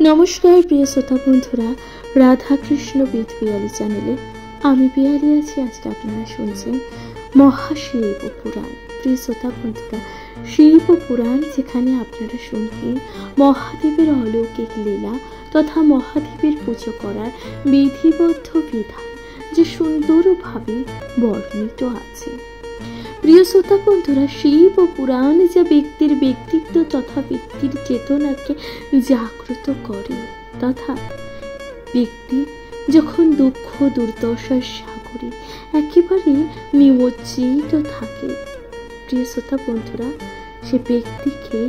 নমস্কার প্রিয় শ্রোতা বন্ধুরা, রাধাকৃষ্ণ বিদ পিয়ালি চ্যানেলে আমি পিয়ালি আছি। আজকে আপনারা শুনছেন মহাশিব পুরাণ। প্রিয় শ্রোতা বন্ধুরা, শিব পুরাণ যেখানে আপনারা শুনবেন মহাদেবের অলৌকিক লীলা তথা মহাদেবের পুজো করার বিধিবদ্ধ বিধান যে সুন্দরভাবে বর্ণিত আছে। প্রিয় শ্রোতা বন্ধুরা, শিব পুরাণ যা ব্যক্তির ব্যক্তিত্ব তথা ব্যক্তির চেতনাকে জাগ্রত করে তথা ব্যক্তি যখন দুঃখ দুর্দশার সাগরে একেবারে নিমজ্জিত থাকে, প্রিয় শ্রোতা বন্ধুরা, সে ব্যক্তিকে,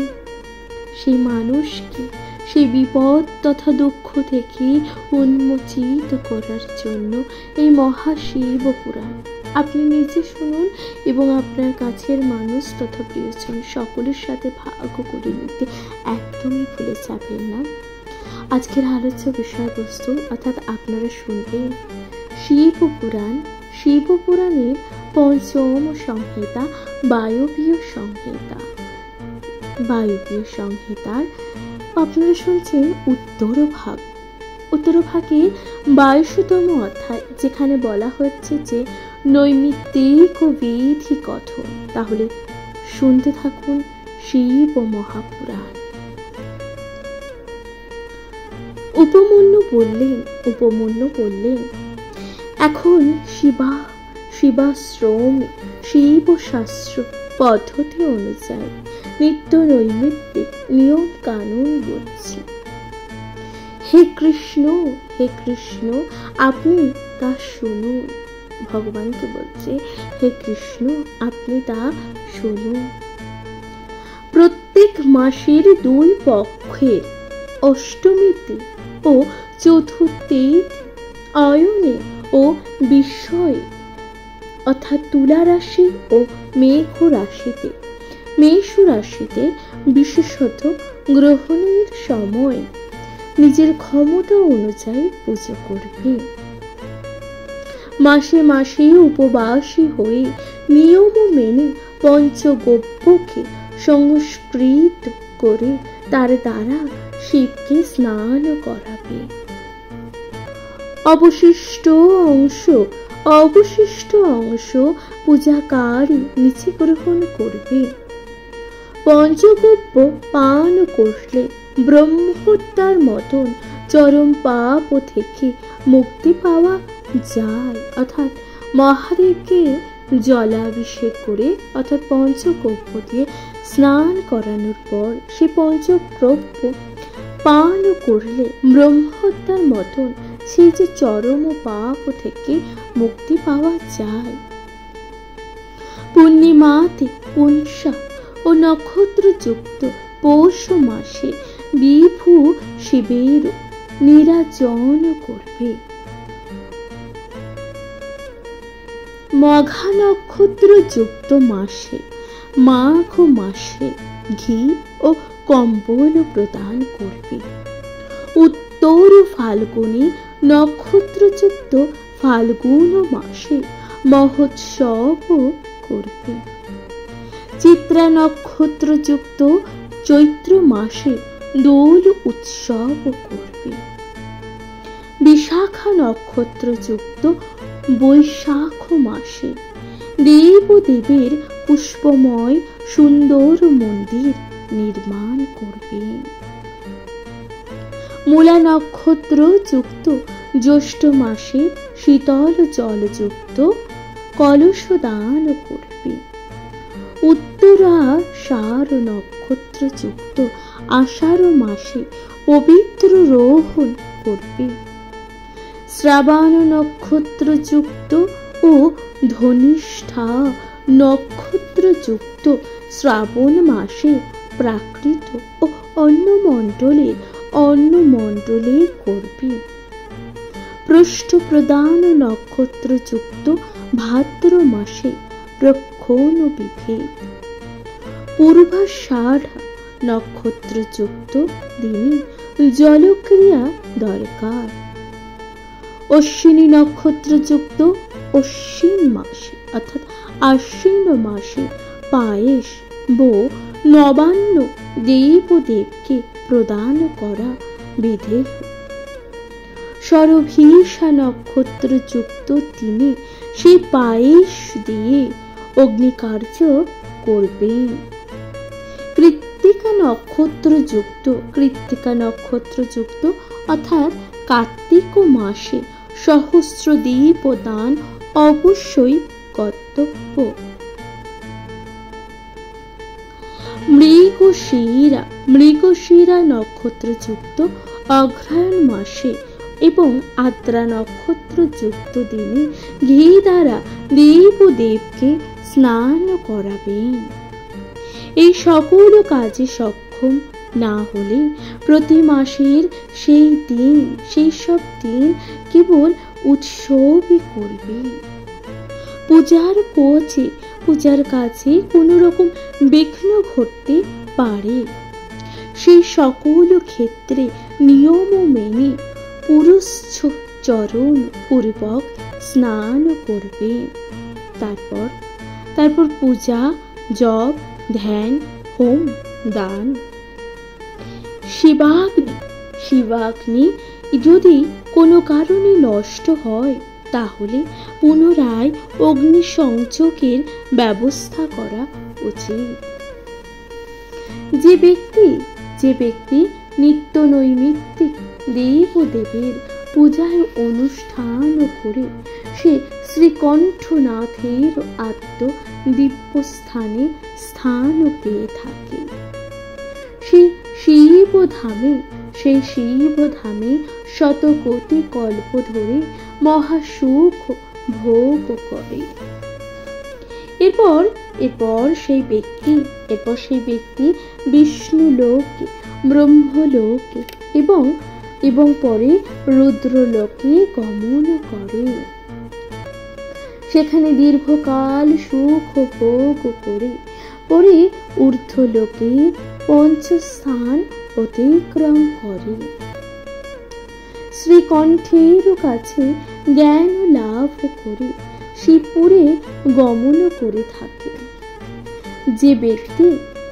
সেই মানুষকে সেই বিপদ তথা দুঃখ থেকে উন্মোচিত করার জন্য এই মহাশিব পুরাণ আপনি নিজে শুনুন এবং আপনার কাছের মানুষ তথা প্রিয়জন সকলের সাথে ভাগ করে নিতে একদমই ভুলে যাবেন না। আজকের আলোচ্য বিষয়বস্তু অর্থাৎ আপনারা শুনবেন শিব পুরাণ। শিব পুরাণের পঞ্চম সংহিতা বায়বীয় সংহিতা। বায়বীয় সংহিতার আপনারা শুনছেন উত্তরভাগ। উত্তরভাগে 22তম অধ্যায়, যেখানে বলা হচ্ছে যে নৈমিত্তিক ও বিধি কথন। তাহলে শুনতে থাকুন শিব মহাপুরাণ। উপমন্যু বললেন, এখন শিবাশ্রম শিব শাস্ত্র পদ্ধতি অনুযায়ী নিত্য নৈমিত্তিক নিয়ম কানুন বলছি। হে কৃষ্ণ আপনি তা শুনুন। ভগবানকে বলছে, হে কৃষ্ণ আপনি তা শুনুন। প্রত্যেক মাসের 2 পক্ষের অষ্টমীতে ও চতুর্থীতে অয়নে ও বিষয়ে অর্থাৎ তুলা রাশি ও মেঘ রাশিতে বিশেষত গ্রহণের সময় নিজের ক্ষমতা অনুযায়ী পুজো করবে। মাসে মাসে উপবাসী হয়ে নিয়ম মেনে পঞ্চগব্যকে সংস্কৃত করে তার দ্বারা শিবকে স্নান করাবে। অবশিষ্ট অংশ পূজাকারী নিচে গ্রহণ করবে। পঞ্চগব্য পান করলে ব্রহ্মহত্যার মতন চরম পাপ থেকে মুক্তি পাওয়া যায়। অর্থাৎ মহাদেবকে জলাভিষেক করে অর্থাৎ পঞ্চগব্য দিয়ে স্নান করানোর পর সে পঞ্চগব্য পান করলে ব্রহ্মহত্যার মতন সেই যে চরম পাপ থেকে মুক্তি পাওয়া যায়। পূর্ণিমাতে পুংসা ও নক্ষত্রযুক্ত পৌষ মাসে বিভু শিবের নিরাজন করবে। মঘা নক্ষত্রযুক্ত মাসে মাঘ মাসে ঘি ও কম্বল প্রদান করবে। উত্তর ফাল্গুনী নক্ষত্রযুক্ত ফাল্গুন মাসে মহোৎসব করবে। চিত্রা নক্ষত্রযুক্ত চৈত্র মাসে দোল উৎসব করবে। বিশাখা নক্ষত্রযুক্ত বৈশাখ মাসে দেবদেবের পুষ্পময় সুন্দর মন্দির নির্মাণ করবে। মূলা নক্ষত্র যুক্ত জ্যৈষ্ঠ মাসে শীতল জলযুক্ত কলস দান করবে। উত্তরাষাঢ় নক্ষত্র যুক্ত আষাঢ় মাসে পবিত্র রোহণ করবে। শ্রাবণ নক্ষত্র যুক্ত ও ধনিষ্ঠা নক্ষত্র যুক্ত শ্রাবণ মাসে প্রাকৃত ও অন্ন মণ্ডলে করবে। পৃষ্ঠ প্রদান নক্ষত্র যুক্ত ভাদ্র মাসে প্রক্ষণ বিভেদ। পূর্বাষাঢ় নক্ষত্র যুক্ত দিনে জলক্রিয়া দরকার। অশ্বিনী নক্ষত্র যুক্ত অশ্বিন মাসে অর্থাৎ আশ্বিন মাসে পায়েস ও নবান্ন দেবদেবকে প্রদান করা বিধেয়। শরভিষা নক্ষত্রযুক্ত তিনি সেই পায়েস দিয়ে অগ্নিকার্য করবেন। কৃত্তিকা নক্ষত্রযুক্ত অর্থাৎ কার্তিক মাসে সহস্রদীপ দান অবশ্যই কর্তব্য। মৃগশিরা নক্ষত্রযুক্ত অগ্রহায়ণ মাসে এবং আদ্রা নক্ষত্রযুক্ত দিনে ঘি দ্বারা দেবদেবকে স্নান করাবেন। এই সকল কাজে সক্ষম না হলে প্রতি মাসের সেই সব দিন কেবল উৎসবই করবে। পূজার কাছে কোনো রকম বিঘ্ন ঘটতে পারে, সেই সকল ক্ষেত্রে নিয়ম মেনে পুরুষচরণ পূর্বক স্নান করবে। তারপর পূজা, জপ, ধ্যান, হোম, দান। শিবাগ্নি যদি কোনো কারণে নষ্ট হয় তাহলে পুনরায় অগ্নি সংযোগের ব্যবস্থা করা উচিত। যে ব্যক্তি নিত্য নৈমিত্তিক দেবদেবের পূজায় অনুষ্ঠান করে সে শ্রীকণ্ঠনাথের আত্ম দিব্যস্থানে স্থান পেয়ে থাকে। সেই শিবধামে শতকোটি কল্প ধরে মহাসুখ ভোগ করে। এরপর সেই ব্যক্তি বিষ্ণু লোকে, ব্রহ্মলোকে এবং পরে রুদ্রলোকে গমন করে। সেখানে দীর্ঘকাল সুখ ভোগ করে পরে ঊর্ধ্বলোকে পঞ্চস্থান অতিক্রম করে শ্রীকণ্ঠের কাছে জ্ঞান লাভ করে শিবপুরে গমন করে থাকে।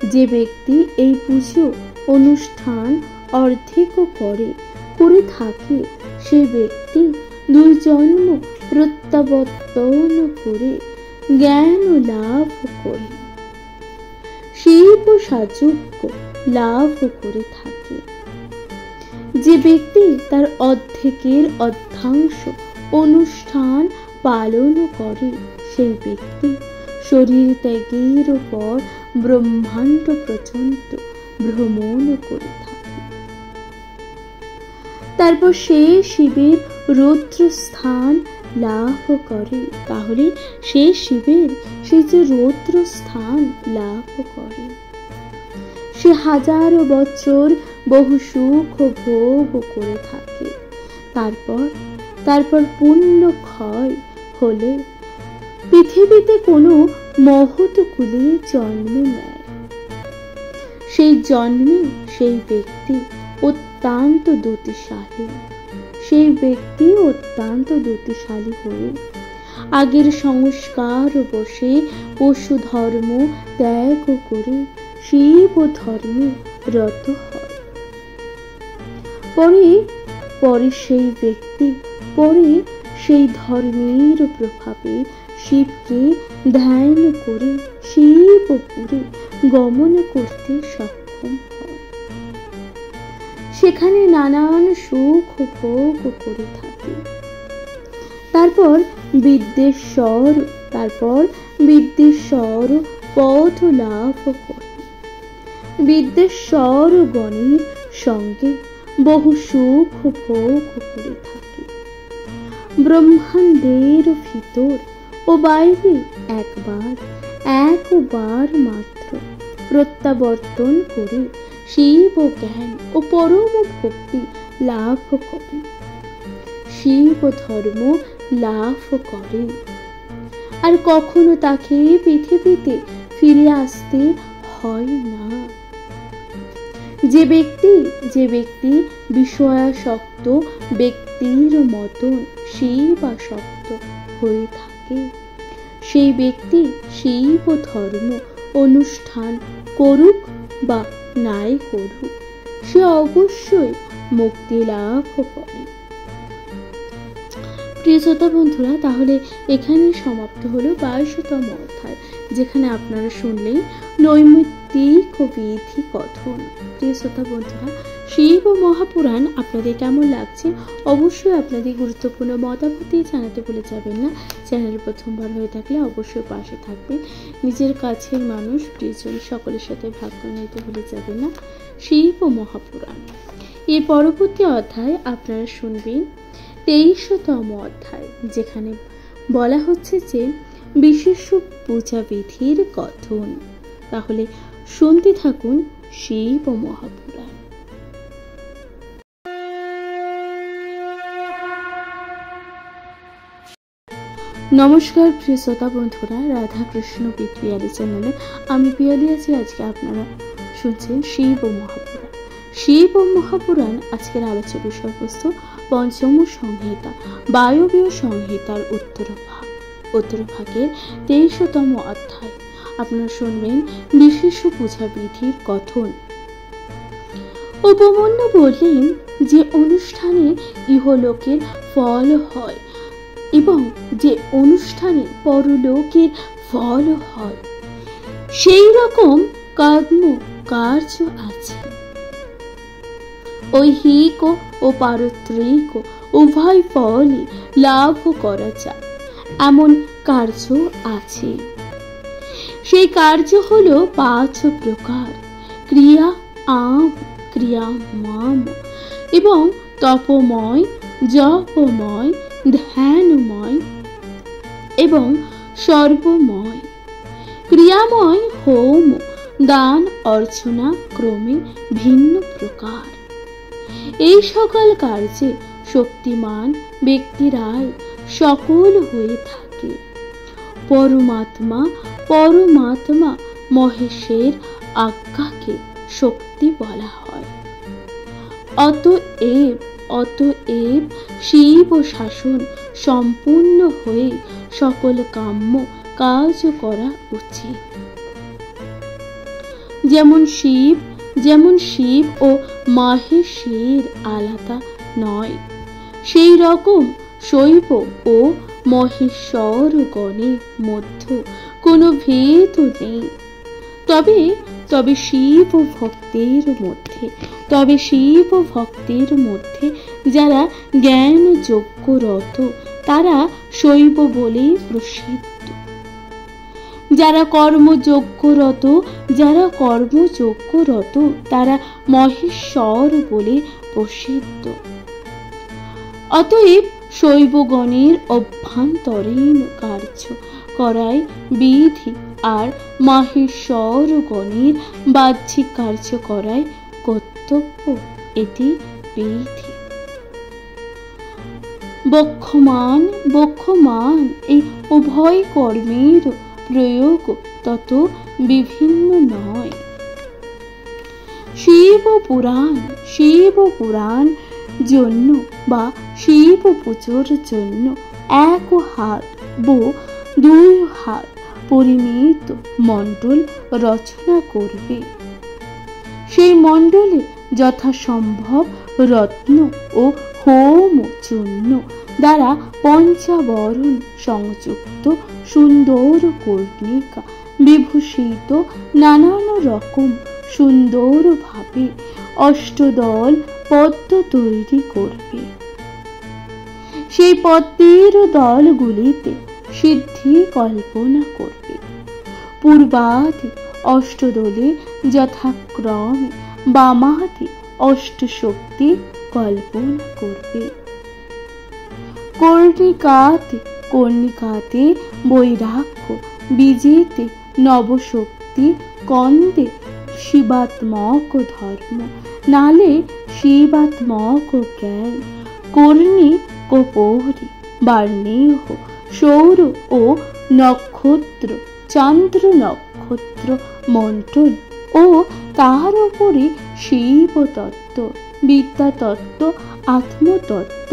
যে ব্যক্তি এই পুজো অনুষ্ঠান অর্ধেক করে থাকে সে ব্যক্তি 2 জন্ম প্রত্যাবর্তন করে জ্ঞান লাভ করে শিব সাযুজ্য লাভ করে থাকে। যে ব্যক্তি তার অর্ধেকের অর্ধাংশ অনুষ্ঠান পালন করে সেই ব্যক্তি শরীর ত্যাগের পর ব্রহ্মাণ্ড পর্যন্ত ভ্রমণ করে থাকে। তারপর সে শিবের রৌদ্রস্থান লাভ করে। তাহলে সে শিবের সেই যে রৌদ্রস্থান লাভ করে সে 1000 বছর বহু সুখ ভোগ করে থাকে। তারপর পুণ্য ক্ষয় হলে পৃথিবীতে কোনো মহৎ কুলে জন্ম নেয়। সেই জন্মে সেই ব্যক্তি অত্যন্ত দ্যুতিশালী হয়ে আগের সংস্কার বসে পশু ধর্ম ত্যাগ করে শিব ধর্মে রত হয়। পরে সেই ধর্মের প্রভাবে শিবকে ধ্যান করে শিবপুরে গমন করতে সক্ষম হয়। সেখানে নানান সুখ ভোগ করে থাকে। তারপর বিদ্যেশ্বর পথ লাভ করে বিদ্যেশ্বর গণের সঙ্গে বহু সুখ ভোগ করে থাকে। ব্রহ্মাণ্ডের ভিতর ও বাইরে একবার মাত্র প্রত্যাবর্তন করে শিব জ্ঞান ও পরম ভক্তি লাভ করে শিব ধর্ম লাভ করে। আর কখনো তাকে পৃথিবীতে ফিরে আসতে হয় না। যে ব্যক্তি বিষয়াসক্ত ব্যক্তির মতন শিবাসক্ত হয়ে থাকে সেই ব্যক্তি শিব ধর্ম অনুষ্ঠান করুক বা নাই করুক সে অবশ্যই মুক্তি লাভ করে। প্রিয় শ্রোতা বন্ধুরা, তাহলে এখানেই সমাপ্ত হলো 22তম অধ্যায়, যেখানে আপনারা শুনলেন নৈমিত্তিক বিধি কথন। প্রিয় শ্রোতা বন্ধুরা, শিব মহাপুরাণ আপনাদের কেমন লাগছে অবশ্যই আপনাদের গুরুত্বপূর্ণ মতামত জানাতে ভুলে যাবেন না। চ্যানেলে প্রথমবার হয়ে থাকলে অবশ্যই পাশে থাকবেন। নিজের কাছের মানুষ, প্রিয়জন সকলের সাথে ভাগ করে নিতে ভুলে যাবেন না। শিব মহাপুরাণ এর পরবর্তী অধ্যায় আপনারা শুনবেন 23তম অধ্যায়, যেখানে বলা হচ্ছে যে বিশেষ পূজা বিধির কথন। তাহলে শুনতে থাকুন শিব মহাপুরাণ। নমস্কার প্রিয় শ্রোতা বন্ধুরা, রাধাকৃষ্ণ পিয়ালি চ্যানেলে আমি পিয়ালি আছি। আজকে আপনারা শুনছেন শিব মহাপুরাণ। শিব মহাপুরাণ আজকের আলোচ্য বিষয়বস্তু পঞ্চম সংহিতা, বায়বীয় সংহিতার উত্তরভাগের 23তম অধ্যায়। আপনারা শুনবেন বিশেষ পূজা বিধির কথন। উপমন্যু বললেন যে অনুষ্ঠানে ইহলোকের ফল হয় এবং যে অনুষ্ঠানে পরলোকের ফল হয়, সেই রকম কর্ম কার্য আছে। ঐহিক ও পারত্রিক উভয় ফলই লাভ করা যায় এমন কার্য আছে। সেই কার্য হলো 5 প্রকার: ক্রিয়া আম, ক্রিয়া মাম এবং তপময়, জপময়, ধ্যানময় এবং সর্বময়। ক্রিয়াময় হোম, দান, অর্চনা ক্রমে ভিন্ন প্রকার। এই সকল কার্যে শক্তিমান ব্যক্তিরাই সকল হয়ে থাকে। পরমাত্মা মহেশের আজ্ঞাকে শক্তি বলা হয়। অতএব শিব শাসন সম্পূর্ণ হয়ে সকল কাম্য কাজ করা উচিত। যেমন শিব ও মহেশের আলাদা নয়, সেই রকম শৈব ও মহেশ্বর গণের মধ্যে কোনো ভেদ নেই। তবে শিব ভক্তের মধ্যে যারা জ্ঞান যজ্ঞরত তারা শৈব বলে প্রসিদ্ধ। যারা কর্মযজ্ঞরত তারা মহেশ্বর বলে প্রসিদ্ধ। অতএব শৈবগণের অভ্যন্তরীণ কার্য করাই বিধি, আর মহেশ্বরগণের বাহ্যিক কার্য করাই কর্তব্য, এটি বিধি। বক্ষমান এই উভয় কর্মের প্রয়োগ তত বিভিন্ন নয়। শিব পুরাণ জন্য বা শিব পুজোর জন্য 1 হাত বা 2 হাত পরিমিত মণ্ডল রচনা করবে। সেই মণ্ডলে যথাসম্ভব রত্ন ও হোম চূর্ণ দ্বারা পঞ্চাবরণ সংযুক্ত সুন্দর কর্ণিকা বিভূষিত নানান রকম সুন্দরভাবে অষ্টদল পদ্ম তৈরি করবে। সেই পদ্মের দলগুলিতে সিদ্ধি কল্পনা করবে। পূর্বাদি অষ্টদলে যথাক্রমে বামাদি অষ্টশক্তি কল্পনা করবে। কর্ণিকাতে বৈরাগ্য, বীজেতে নবশক্তি, কন্দে শিবাত্মক ধর্ম, নালে শিবাত্মক জ্ঞান, কর্ণী কপোহরি, বার্ণেহ, সৌর ও নক্ষত্র, চন্দ্র নক্ষত্র মন্ডল ও তার উপরে শিব তত্ত্ব, বিদ্যা তত্ত্ব, আত্মতত্ত্ব,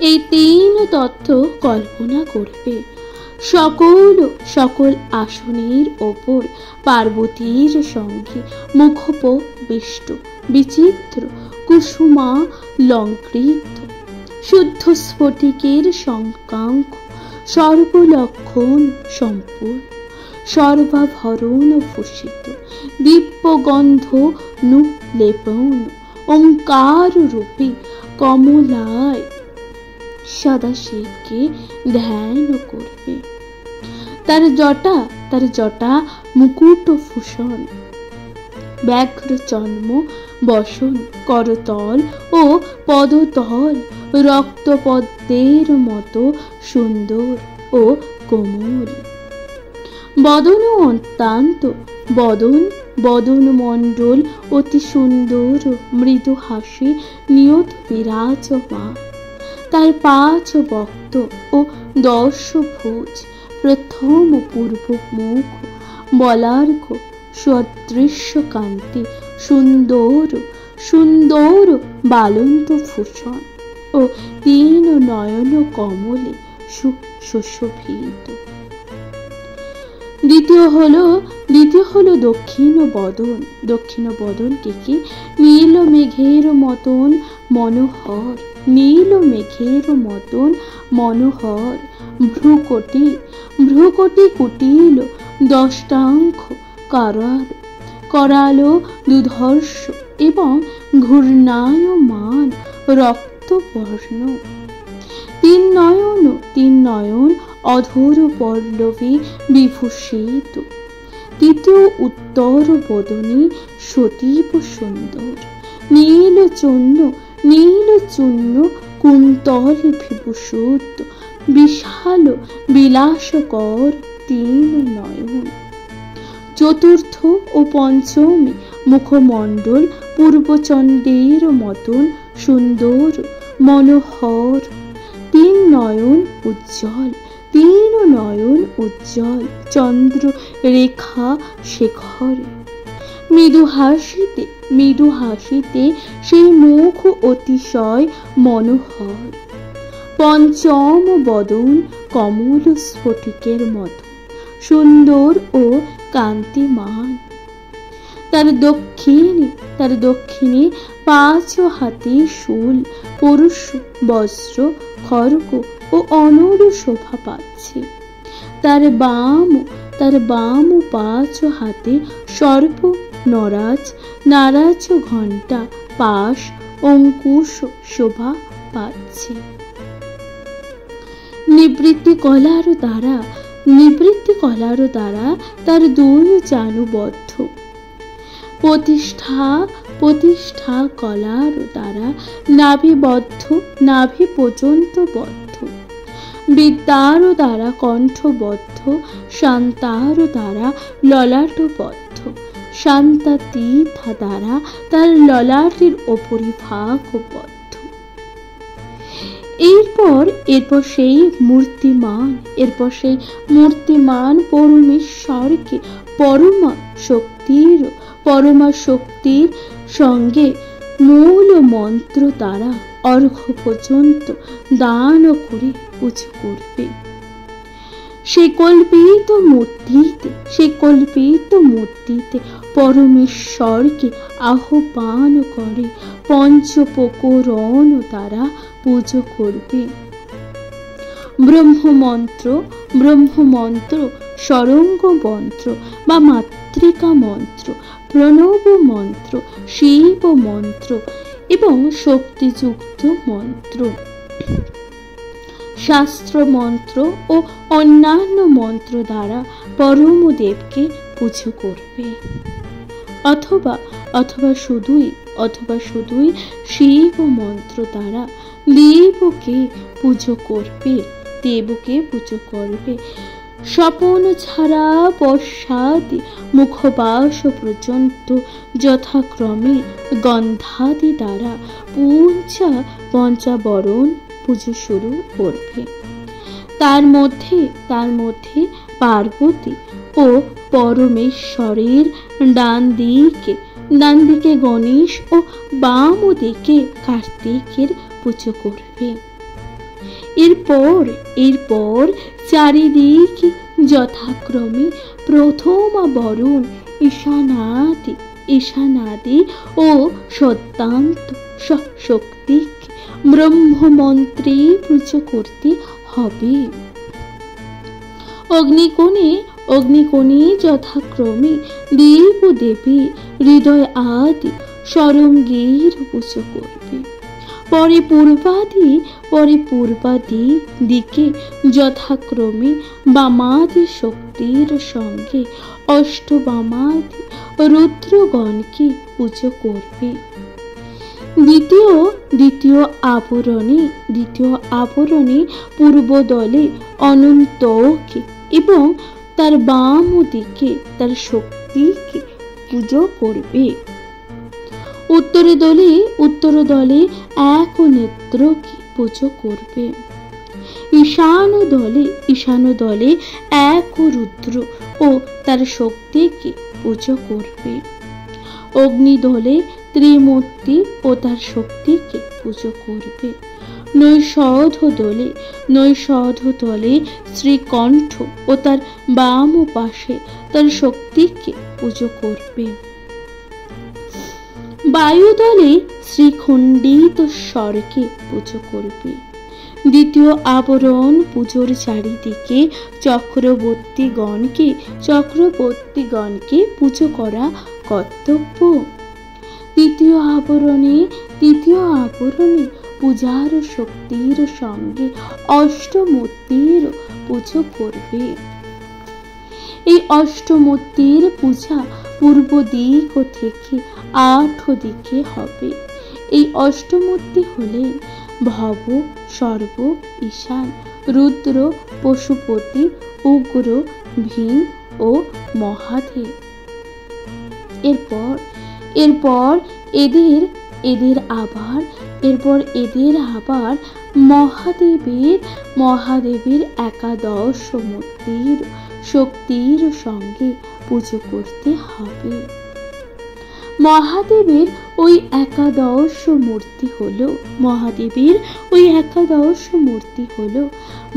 এই 3 তত্ত্ব কল্পনা করবে। সকল আসনের ওপর পার্বতীর সঙ্গে মুখোপবিষ্ট বিচিত্র কুসুমা লঙ্কৃত শুদ্ধ স্ফটিকের শঙ্কাঙ্ক সর্বলক্ষণ সম্পূর্ণ সর্বাভরণ ভূষিত দিব্যগন্ধ নুলেপন ওঙ্কার রূপী কমলায় সদাশিবকে ধ্যান করবে। তার জটা মুকুট ভূষণ ব্যাঘ্র চর্ম বসন করতল ও পদতল রক্তপদ্মের মতো সুন্দর ও কোমল। বদন অত্যন্ত বদন মণ্ডল অতি সুন্দর মৃদু হাসি নিয়ত বিরাজমান। তার 5 বক্ত ও 10 ভুজ, প্রথম পূর্ব মুখ, বলার্ঘ সদৃশ্য কান্তি, সুন্দর সুন্দর বালন্ত ভূষণ ও 3 নয়ন কমলে সুশোভিত। দ্বিতীয় হলো দক্ষিণ বদন কি নীল মেঘের মতন মনোহর, নীল মেঘের মতন মনোহর। ভ্রুকটি কুটিল দষ্টাঙ্ক করালো দুধর্ষ এবং ঘূর্ণায়মান রক্তবর্ণ। 3 নয়ন অধর পল্লবী বিভূষিত। তৃতীয় উত্তর বদনী সতীব সুন্দর নীল চূর্ণ কুন্তল বিভূষিত বিশাল বিলাসকর 3 নয়ন। চতুর্থ ও পঞ্চমী মুখমণ্ডল পূর্বচন্দ্রের মতন সুন্দর মনোহর। 3 নয়ন উজ্জ্বল চন্দ্র রেখা শেখরে। মৃদু হাসিতে সেই মুখ অতিশয় মনোহর। পঞ্চম বদন কমল স্ফটিকের মতো সুন্দর ও কান্তিমান। তার দক্ষিণে 5 হাতে শূল, পুরুষ বজ্র, খড়গ ও অনল শোভা পাচ্ছে। তার বাম 5 হাতে সর্প, নারাজ ঘণ্টা, পাশ, অঙ্কুশ শোভা পাচ্ছে। নিবৃত্তি কলার দ্বারা তার 2 জানুবদ্ধ। প্রতিষ্ঠা কলার দ্বারা নাভিবদ্ধ, নাভি পর্যন্ত বদ্ধ। বিদ্যার দ্বারা কণ্ঠবদ্ধ, শান্তার দ্বারা ললাটবদ্ধ, শান্তাতীতা দ্বারা তার ললাটের উপরিভাগ বদ্ধ। এরপর সেই মূর্তিমান পরমেশ্বরকে পরমা শক্তির সঙ্গে মূল মন্ত্র দ্বারা অর্ঘ্য পর্যন্ত দান করে পুজো করবে। সেই কল্পিত মূর্তিতে পরমেশ্বরকে আহ্বান করে পঞ্চপ্রকরণ দ্বারা পুজো করবে। ব্রহ্মমন্ত্র, সরঙ্গ মন্ত্র বা মাতৃকা মন্ত্র, প্রণব মন্ত্র, শিব মন্ত্র এবং শক্তিযুক্ত মন্ত্র, শাস্ত্র মন্ত্র ও অন্যান্য মন্ত্র দ্বারা পরমদেবকে পুজো করবে। অথবা শুধুই শিব মন্ত্র দ্বারা দেবকে পুজো করবে। স্বপন ছাড়া পশ্চাদি মুখবাস পর্যন্ত যথাক্রমে গন্ধাদি দ্বারা পঞ্চাবরণ পুজো শুরু করবে। তার মধ্যে পার্বতী ও পরমেশ্বরের ডান দিকে গণেশ ও বাম দিকে কার্তিকের পুজো করবে। এরপর চারিদিকে যথাক্রমে প্রথম বরণ ঈশানাদি ও শক্তিকে ব্রহ্মমন্ত্রে পুজো করতে হবে। অগ্নিকোণে যথাক্রমে দেব দেবী হৃদয় আদি সরঙ্গের পুজো করবে। পরে পূর্বাদি দিকে যথাক্রমে বামাদি শক্তির সঙ্গে অষ্টবামাদি রুদ্রগণকে পুজো করবে। দ্বিতীয় আবরণে পূর্ব দলে অনন্তকে এবং তার বাম দিকে তার শক্তিকে পুজো করবে। উত্তর দলে এক নেত্রকে পুজো করবে। ঈশান দলে এক রুদ্র ও তার শক্তিকে পুজো করবে। অগ্নিদলে ত্রিমূর্তি ও তার শক্তিকে পুজো করবে। নৈষধ দলে শ্রীকণ্ঠ ও তার বাম পাশে তার শক্তিকে পুজো করবে। বায়ুদলে শ্রীখণ্ডিতশ্বরকে পুজো করবে। দ্বিতীয় আবরণ পুজোর চারিদিকে চক্রবর্তীগণকে পুজো করা কর্তব্য। দ্বিতীয় আবরণে পূজার শক্তির সঙ্গে অষ্টমূর্তির পুজো করবে। এই অষ্টমূর্তির পূজা পূর্ব দিক থেকে 8 দিকে হবে। এই অষ্টমূর্তি হলেন ভব, সর্ব, ঈশান, রুদ্র, পশুপতি, উগ্র, ভীম ও মহাদেব। এরপর এদের আবার মহাদেবের একাদশ মূর্তির শক্তির সঙ্গে পুজো করতে হবে। মহাদেবের ওই একাদশ মূর্তি হলো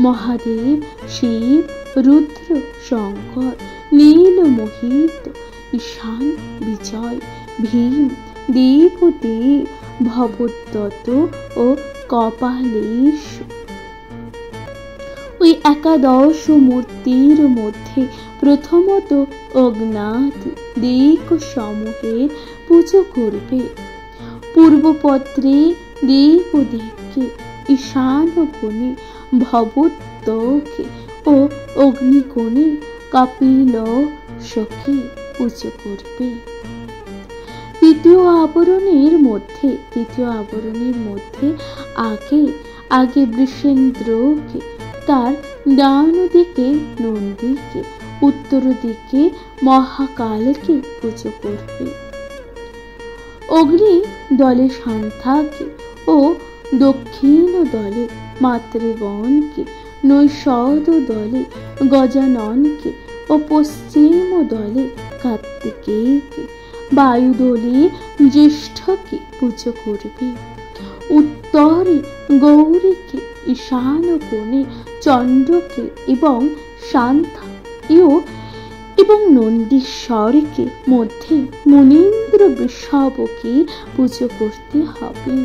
মহাদেব, শিব, রুদ্র, শঙ্কর, নীলমোহিত, ঈশান, বিজয়, ভীম, দেবদেব, ভবদ্দত্ত ও কপালেশ। ওই একাদশ মূর্তির মধ্যে প্রথমত অজ্ঞাত দিক সমূহের পুজো করবে। পূর্বপত্রে দেবদেবকে, ঈশান কোণে ভবদ্দকে ও অগ্নিকোণে কাপিলশকে পুজো করবে। তৃতীয় আবরণের মধ্যে আগে বৃষেন্দ্রকে, তার ডান দিকে নন্দীকে, উত্তর দিকে মহাকালকে পুজো করবে। অগ্নি দলে শান্তাকে ও দক্ষিণ দলে মাতৃগণকে, নৈষধ দলে গজাননকে ও পশ্চিম দলে কার্তিকেয়কে, বায়ুদলে জ্যেষ্ঠকে পুজো করবে। উত্তরে গৌরীকে, ঈশান কোণে চণ্ডকে এবং শান্তা এবং নন্দীশ্বরকে, মধ্যে মুনীন্দ্র বৃষভকে পুজো করতে হবে।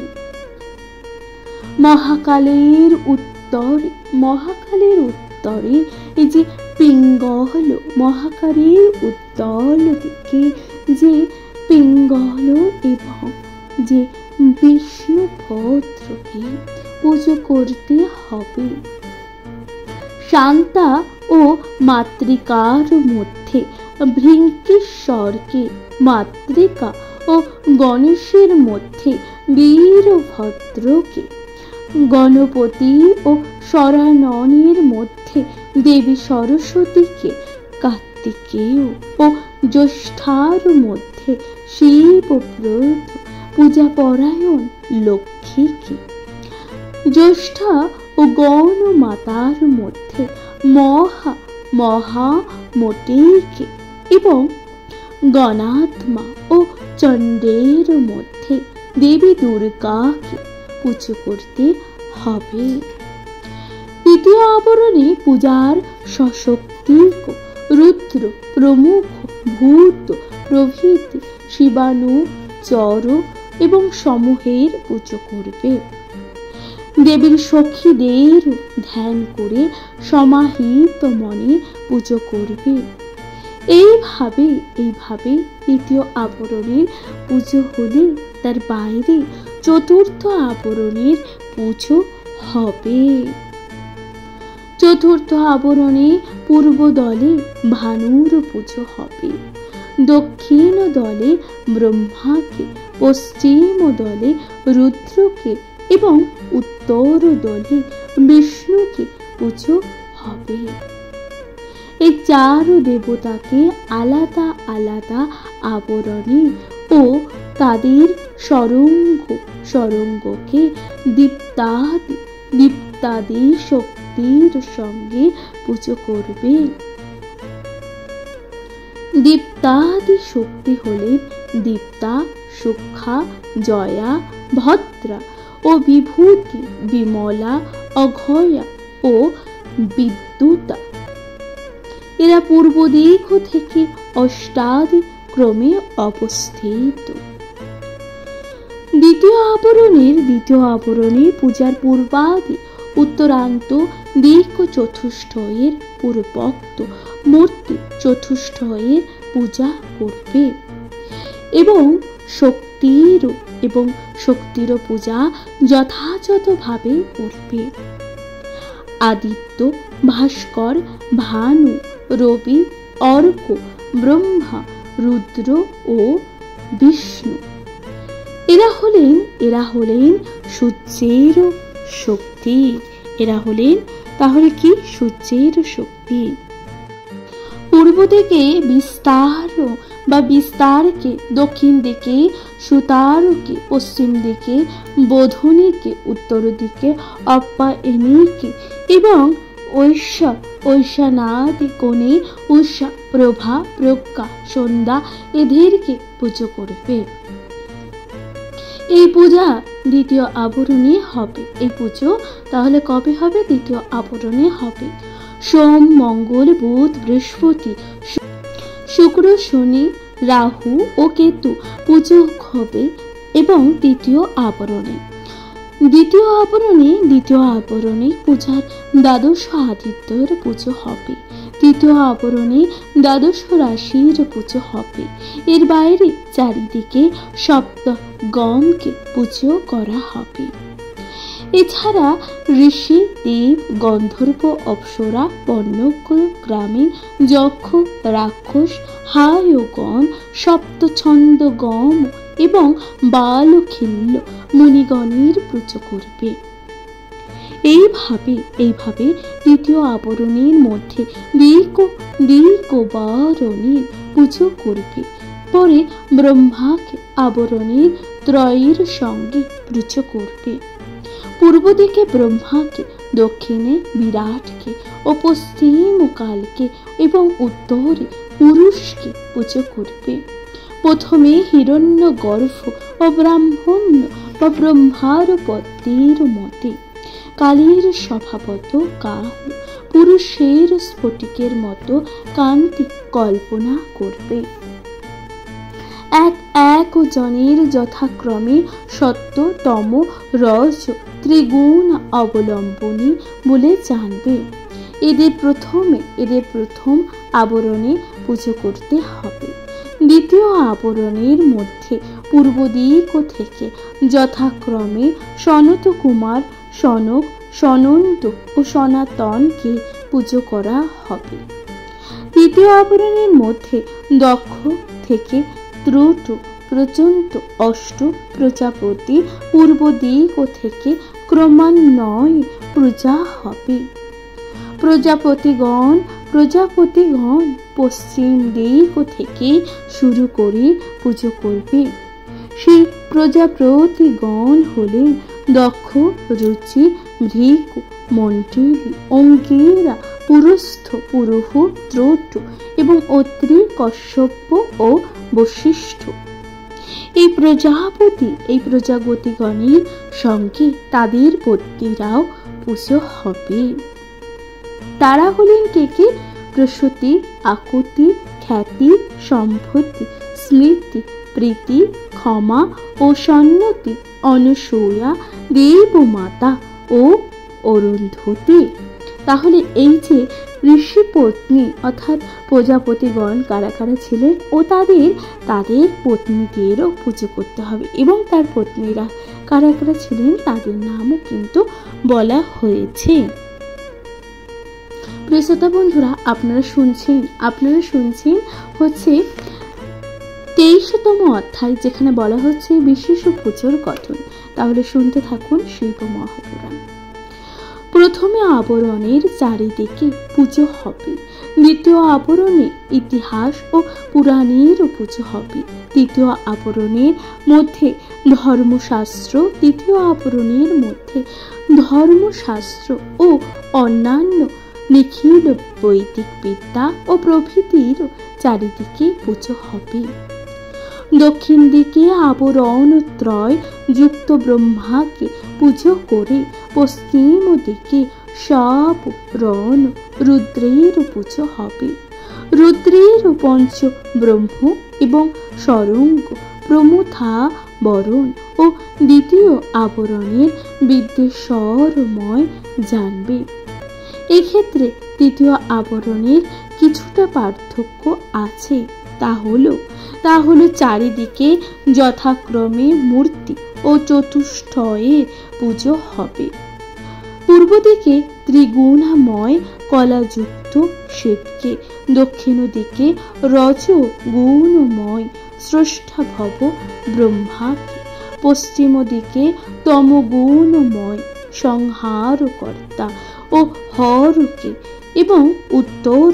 মহাকালের উত্তরে এই যে পিঙ্গল, মহাকালের উত্তর দিকে যে পিঙ্গল এবং যে বিষ্ণুভদ্রকে পুজো করতে হবে। শান্তা ও মাতৃকার মধ্যে ভৃঙ্গীশ্বরকে, মাতৃকা ও গণেশের মধ্যে বীরভদ্রকে, গণপতি ও শরণনের মধ্যে দেবী সরস্বতীকে, কার্তিকেয় ও জ্যেষ্ঠার মধ্যে শিবব্রত পূজাপরায়ণ লক্ষ্মীকে, জ্যেষ্ঠা ও গণমাতার মধ্যে মহামতিকে এবং গণাত্মা ও চণ্ডের মধ্যে দেবী দুর্গাকে পুজো করতে হবে। তৃতীয় আবরণে পূজার সশক্তিক রুদ্র প্রমুখ ভূত প্রভৃতি শিবাণু, চর, এবং সমূহের পুজো করবে। দেবীর সখীদের ধ্যান করে সমাহিত মনে পুজো করবে। এইভাবে তৃতীয় আবরণের পুজো হলে তার বাইরে চতুর্থ আবরণের পুজো হবে। চতুর্থ আবরণে পূর্ব দলে ভানুর পুজো হবে, দক্ষিণ দলে ব্রহ্মাকে, পশ্চিম দলে রুদ্রকে এবং উত্তর দলে বিষ্ণুকে পুজো হবে। এই চার দেবতাকে আলাদা আলাদা আবরণে ও তাদের সরঙ্গকে দীপ্তাদি শক্তির সঙ্গে পুজো করবে। দীপ্তাদি শক্তি হলেন দীপ্তা, সূক্ষ্মা, জয়া, ভদ্রা ও বিভূতি, বিমলা, অঘয়া ও বিদ্যুতা। এরা পূর্ব দিক থেকে অষ্টাদি ক্রমে অবস্থিত। দ্বিতীয় আবরণে পূজার পূর্বাদি উত্তরান্ত দিক চতুষ্টয়ের পূর্বোক্ত মূর্তি চতুষ্টয়ের পূজা করবে এবং শক্তির পূজা যথাযথভাবে করবে। আদিত্য, ভাস্কর, ভানু, রবি, অর্ক, ব্রহ্মা, রুদ্র ও বিষ্ণু এরা হলেন সূর্যের শক্তি। এরা হলেন তাহলে কি? সূর্যের শক্তি। পূর্ব দিকে বিস্তারকে, দক্ষিণ দিকে সুতারকে, পশ্চিম দিকে বোধনীকে, উত্তর দিকে অপ্যায়নীকে এবং ঐশানাদি কোণে উষা, প্রভা, প্রজ্ঞা, সন্ধ্যা এদেরকে পুজো করবে। এই পূজা দ্বিতীয় আবরণে হবে। এই পুজো তাহলে কবে হবে? দ্বিতীয় আবরণে হবে। সোম, মঙ্গল, বুধ, বৃহস্পতি, শুক্র, শনি, রাহু ও কেতু পুজো হবে এবং দ্বিতীয় আবরণে পূজার দ্বাদশ আদিত্যর পুজো হবে। তৃতীয় আবরণে দ্বাদশ রাশির পুজো হবে। এর বাইরে চারিদিকে সপ্তগণকে পুজো করা হবে। এছাড়া ঋষি, দেব, গন্ধর্ব, অপ্সরা, পর্ণজ্ঞ, গ্রামীণ, যক্ষ, রাক্ষস, হায়গণ, সপ্তছন্দগম এবং বালখিল্য মুনিগণের পুজো করবে। এইভাবে তৃতীয় আবরণের মধ্যে দিকবারণের পুজো করবে। পরে ব্রহ্মাকে আবরণের ত্রয়ের সঙ্গে পুজো করবে। পূর্ব দিকে ব্রহ্মাকে, দক্ষিণে বিরাটকে ও পশ্চিম কালকে এবং উত্তরে পুরুষকে পুজো করবে। প্রথমে হিরণ্যগর্ভ ও ব্রাহ্মণ্য বা ব্রহ্মার পদ্মের মতে কালের স্বভাবত কাল, পুরুষের স্ফটিকের মতো কান্তি কল্পনা করবে। এক জনের যথাক্রমে সত্য, তম, রজ, ত্রিগুণ অবলম্বনী বলে জানবে। এদের প্রথম আবরণে পুজো করতে হবে। দ্বিতীয় আবরণের মধ্যে পূর্ব দিক থেকে যথাক্রমে সনত কুমার, সনক, সনন্ত ও সনাতনকে পুজো করা হবে। তৃতীয় আবরণের মধ্যে দক্ষ থেকে ত্রুট পর্যন্ত অষ্ট প্রজাপতি পূর্ব দিক থেকে ক্রমান্বয়ে পূজা হবে। প্রজাপতিগণ পশ্চিম দিক থেকে শুরু করে পুজো করবে। সেই প্রজাপতিগণ হলেন দক্ষ, রুচি, ভৃগু, মণ্ডলী, অঙ্গিরা, পুরস্থ, পুরুহু, ত্রুট এবং অত্রি, কশ্যপ ও বশিষ্ঠ। এই প্রজাপতিগণের সঙ্গে তাদের পত্নীরাও পুজো হবে। তারা হলেন কে? প্রসূতি, আকুতি, খ্যাতি, সম্পত্তি, স্মৃতি, প্রীতি, ক্ষমা ও সন্নতি, অনসূয়া, দেবমাতা ও অরুন্ধতী। তাহলে এই যে ঋষি পত্নী অর্থাৎ প্রজাপতিগণ কারা কারা ছিলেন ও তাদের পত্নীদেরও পুজো করতে হবে, এবং তার পত্নীরা কারা কারা ছিলেন তাদের নামও কিন্তু বলা হয়েছে। প্রিয় শ্রোতা বন্ধুরা, আপনারা শুনছেন হচ্ছে 23তম অধ্যায়, যেখানে বলা হচ্ছে বিশেষ পুজোর কথন। তাহলে শুনতে থাকুন শিব মহাপুরাণ। প্রথমে আবরণের চারিদিকে পুজো হবে, দ্বিতীয় আবরণে ইতিহাস ও পুরাণের পুজো হবে, তৃতীয় আবরণের মধ্যে ধর্মশাস্ত্র, তৃতীয় আবরণের মধ্যে ধর্মশাস্ত্র ও অন্যান্য নিখিল বৈদিক বিদ্যা ও প্রভৃতির চারিদিকে পুজো হবে। দক্ষিণ দিকে আবরণ ত্রয় যুক্ত ব্রহ্মাকে পুজো করে পশ্চিম দিকে সব রণ রুদ্রের পুজো হবে। রুদ্রের পঞ্চ ব্রহ্ম এবং সরঙ্গ প্রমথা বরণ ও দ্বিতীয় আবরণের বিদ্বেষরময় জানবে। এক্ষেত্রে তৃতীয় আবরণের কিছুটা পার্থক্য আছে, তা হলো চারিদিকে যথাক্রমে মূর্তি ও চতুষ্টয়ের পুজো হবে। পূর্ব দিকে ত্রিগুণাময় কলাযুক্ত শিবকে, দক্ষিণ দিকে রজগুণময় স্রষ্টাভব ব্রহ্মাকে, পশ্চিম দিকে তমগুণময় সংহারকর্তা ও হরকে এবং উত্তর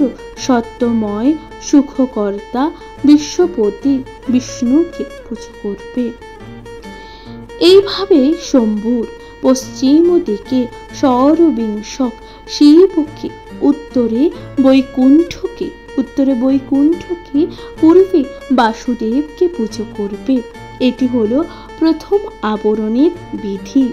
সত্যময় সুখকর্তা বিশ্বপতি বিষ্ণুকে পুজো করবে। এইভাবে শম্ভুর পশ্চিম দিকে ষড়বিংশক শিবকে, উত্তরে বৈকুণ্ঠকে, পূর্বে বাসুদেবকে পুজো করবে। এটি হলো প্রথম আবরণের বিধি।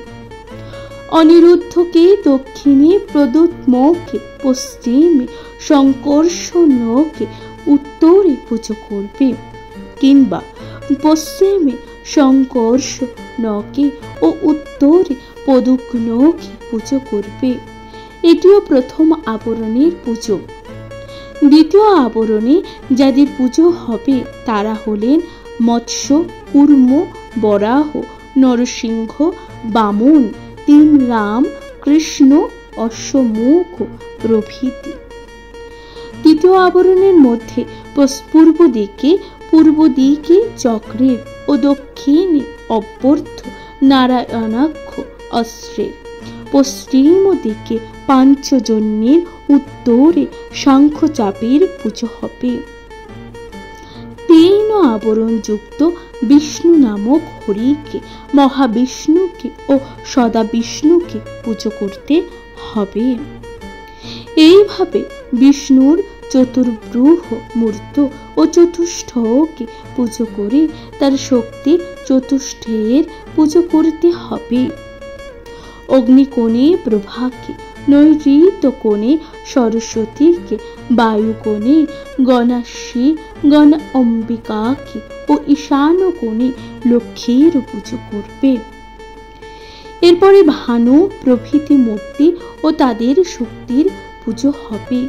অনিরুদ্ধকে দক্ষিণে, প্রদ্যুম্নকে পশ্চিমে, সংকর্ষণকে উত্তরে পুজো করবে, কিংবা পশ্চিমে সংকর্ষণকে ও উত্তরে প্রদ্যুম্নকে পুজো করবে। এটিও প্রথম আবরণের পুজো। দ্বিতীয় আবরণে যাদের পুজো হবে তারা হলেন মৎস্য, কূর্ম, বরাহ, নরসিংহ, বামন, তিন রাম, কৃষ্ণ, অশ্বমুখ প্রভৃতি। তৃতীয় আবরণের মধ্যে পূর্ব দিকে চক্রের ও দক্ষিণে অভ্যর্থ নারায়ণাক্ষ অস্ত্রের, পশ্চিম দিকে পাঞ্চজন্যের, উত্তরে শঙ্খচাপের পুজো হবে। তিন আবরণ যুক্ত বিষ্ণু নামক হরিকে, মহাবিষ্ণুকে ও সদা বিষ্ণুকে পুজো করতে হবে। এইভাবে বিষ্ণুর চতুর্ভুজ মূর্ত ও চতুষ্ঠকে পুজো করে তার শক্তি চতুষ্ঠের পুজো করতে হবে। অগ্নিকোণে প্রভাকে, নৈঋত্য কোণে সরস্বতীকে, বায়ুকোণে গণাশ্রী গণ অম্বিকাকে ও ঈশান কোণে লক্ষ্মীর পুজো করবে। এরপরে ভানু প্রভৃতি মূর্তি ও তাদের শক্তির পুজো হবে।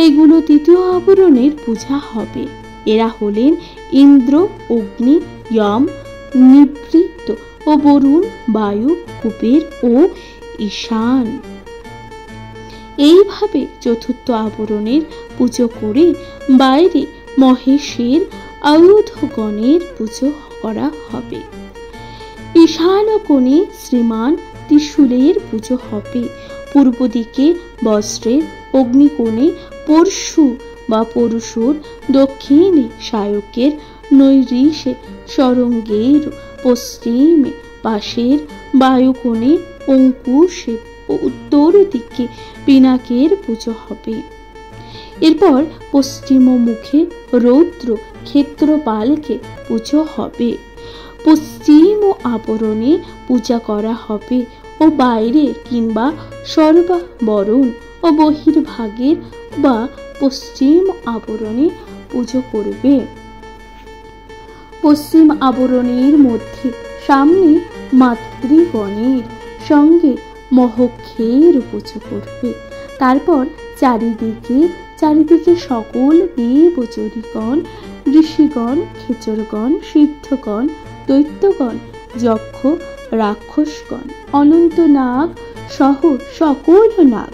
এগুলো তৃতীয় আবরণের পূজা হবে। এরা হলেন ইন্দ্র, অগ্নি, যম, নিবৃত্ত ও বরুণ, বায়ু, কুবের ও ঈশান। এইভাবে চতুর্থ আবরণের পুজো করে বাইরে মহেশের আয়ুধগণের পুজো করা হবে। ঈশান কোণে শ্রীমান ত্রিশূলের পুজো হবে। পূর্ব দিকে বজ্রের, অগ্নিকোণে পরশু বা পরশুর, দক্ষিণে শায়কের, নৈঋষে সরঙ্গের, পশ্চিমে পাশের, বায়ুকোণে অঙ্কুশের ও উত্তর দিকে পিনাকের পুজো হবে। এরপর পশ্চিম মুখে রৌদ্র ক্ষেত্রপালকে পুজো হবে। পশ্চিম আবরণে পূজা করা হবে ও বাইরে কিংবা সর্বাবরণ ও বহির্ভাগের বা পশ্চিম আবরণে পুজো করবে। পশ্চিম আবরণের মধ্যে সামনে মাতৃগণের সঙ্গে মহক্ষের পুজো করবে। তারপর চারিদিকে সকল দেবচরীগণ, ঋষিগণ, খেচরগণ, সিদ্ধগণ, দৈত্যগণ, যক্ষ, রাক্ষসগণ, অনন্ত নাগ সহ সকল নাগ,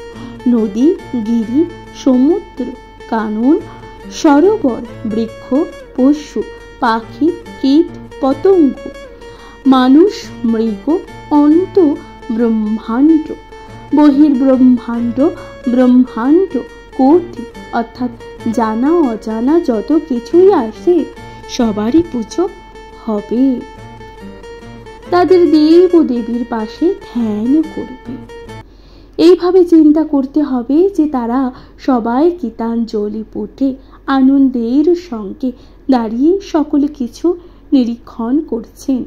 নদী, গিরি, সমুদ্র, কানন, সরোবর, বৃক্ষ, পশু, পাখি, কীট, পতঙ্গ, মানুষ, মৃগ, অন্ত ব্রহ্মাণ্ড, বহির্ব্রহ্মাণ্ড, ব্রহ্মাণ্ড কোটি, অর্থাৎ জানা অজানা যত কিছুই আসে সবারই পুজো হবে। তাদের দেব ও দেবীর পাশে ধ্যান করবে। এইভাবে চিন্তা করতে হবে যে তারা সবাই গীতাঞ্জলি পড়ে আনন্দের সঙ্গে দাঁড়িয়ে সকল কিছু নিরীক্ষণ করছেন।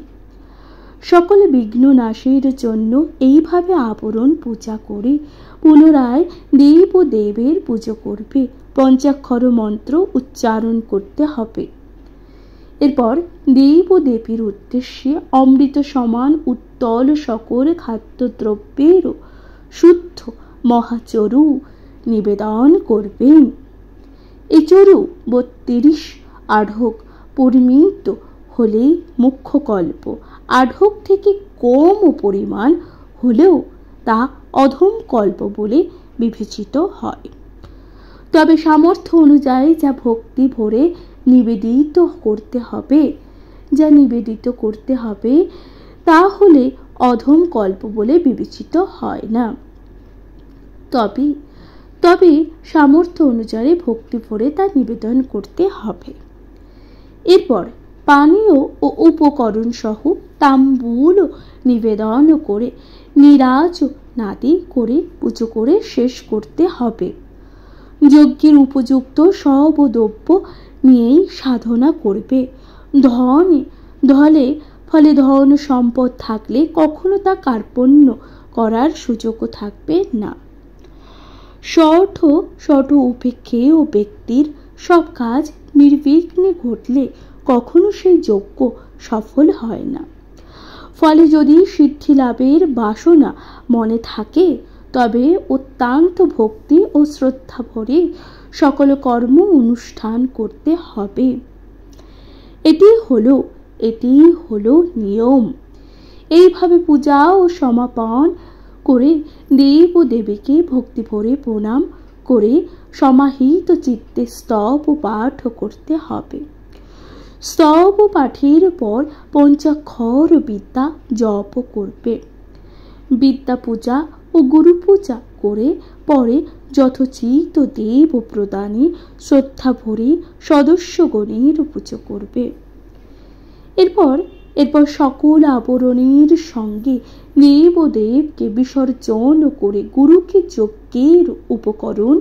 সকল বিঘ্ন নাশের জন্য এইভাবে আবরণ পূজা করে পুনরায় দেব ও দেবের পুজো করবে। পঞ্চাক্ষর মন্ত্র উচ্চারণ করতে হবে। এরপর দেব ও দেবীর উদ্দেশ্যে অমৃত সমান উত্তল সকল খাদ্যদ্রব্যের শুদ্ধ মহাচরু নিবেদন করবেন। এই চরু 32 আঢক পরিমিত হলে মুখ্য কল্প, আঢক থেকে কম পরিমাণ হলেও তা অধম কল্প বলে বিবেচিত হয়। তবে সামর্থ্য অনুযায়ী যা ভক্তি ভরে নিবেদিত করতে হবে তা হলে অধম কল্প বলে বিবেচিত হয় না। তবে সামর্থ্য অনুযায়ী ভক্তি ভরে তা নিবেদন করতে হবে। এরপর পানীয় ও উপকরণ সহ তাম্বুল নিবেদন করে নীরাজনাদি করে পুজো করে শেষ করতে হবে। যজ্ঞের উপযুক্ত সব দ্রব্য নিয়েই সাধনা করবে। ফলে ধন সম্পদ থাকলে কখনো তা কার্পণ্য করার সুযোগও থাকবে না। শঠ উপেক্ষেয় ব্যক্তির সব কাজ নির্বিঘ্নে ঘটলে কখনো সেই যজ্ঞ সফল হয় না। ফলে যদি সিদ্ধি লাভের বাসনা মনে থাকে তবে অত্যন্ত ভক্তি ও শ্রদ্ধা ভরে সকল কর্ম অনুষ্ঠান করতে হবে। এটি হলো নিয়ম। এইভাবে পূজা ও সমাপন করে দেব ও দেবীকে ভক্তি ভরে প্রণাম করে সমাহিত চিত্তে স্তব পাঠ করতে হবে। স্তব পাঠের পর পঞ্চাক্ষর বিদ্যা জপ করবে। বিদ্যা পূজা ও গুরু পূজা করে পরে যথোচিত দেব প্রদানে শ্রদ্ধা ভরে সদস্যগণের পুজো করবে। এরপর সকল আবরণের সঙ্গে দেবকে বিসর্জন করে গুরুকে যজ্ঞের উপকরণ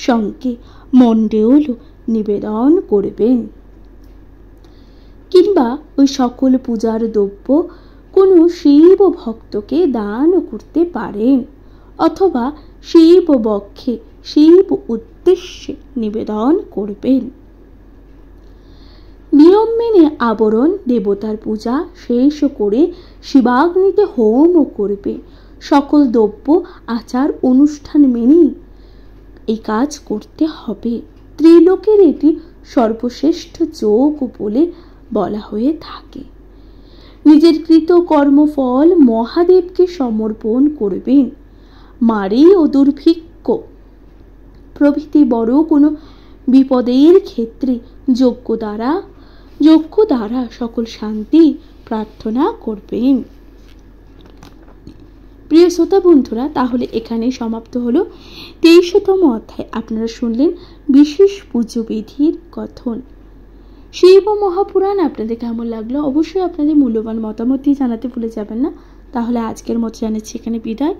সঙ্গে মণ্ডল নিবেদন করবেন। কিংবা ওই সকল পূজার দ্রব্য কোনো শিব ভক্তকে দান করতে পারেন, অথবা শিব বক্ষে শিব উদ্দেশ্যে নিবেদন করবেন। নিয়ম মেনে আবরণ দেবতার পূজা শেষ করে শিবাগ্নিতে হোম করবে। সকল দ্রব্য আচার অনুষ্ঠান মেনেই এই কাজ করতে হবে। ত্রিলোকের এটি সর্বশ্রেষ্ঠ যোগ বলে বলা হয়ে থাকে। নিজের কৃত কর্মফল মহাদেবকে সমর্পণ করবেন। মারি ও দুর্ভিক্ষ প্রভৃতি বড় কোনো বিপদের ক্ষেত্রে যজ্ঞ দ্বারা সকল শান্তি প্রার্থনা করবেন। প্রিয় শ্রোতা বন্ধুরা, তাহলে এখানেই সমাপ্ত হলো 23তম অধ্যায়। আপনারা শুনলেন বিশেষ পুজো বিধির কথন। শিব মহাপুরাণ আপনাদের কেমন লাগলো অবশ্যই আপনাদের মূল্যবান মতামত দিয়ে জানাতে ভুলে যাবেন না। তাহলে আজকের মতো জানাচ্ছি এখানে বিদায়।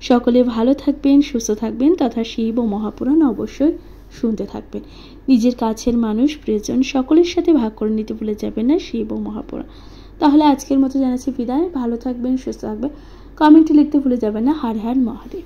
সকলে ভালো থাকবেন, সুস্থ থাকবেন, তথা শিব মহাপুরাণ অবশ্যই শুনতে থাকবেন। নিজের কাছের মানুষ, প্রিয়জন সকলের সাথে ভাগ করে নিতে ভুলে যাবেন না শিব মহাপুরাণ। তাহলে আজকের মতো জানাচ্ছি বিদায়। ভালো থাকবেন, সুস্থ থাকবেন, কমেন্টে লিখতে ভুলে যাবেন না। হর হর মহাদেব।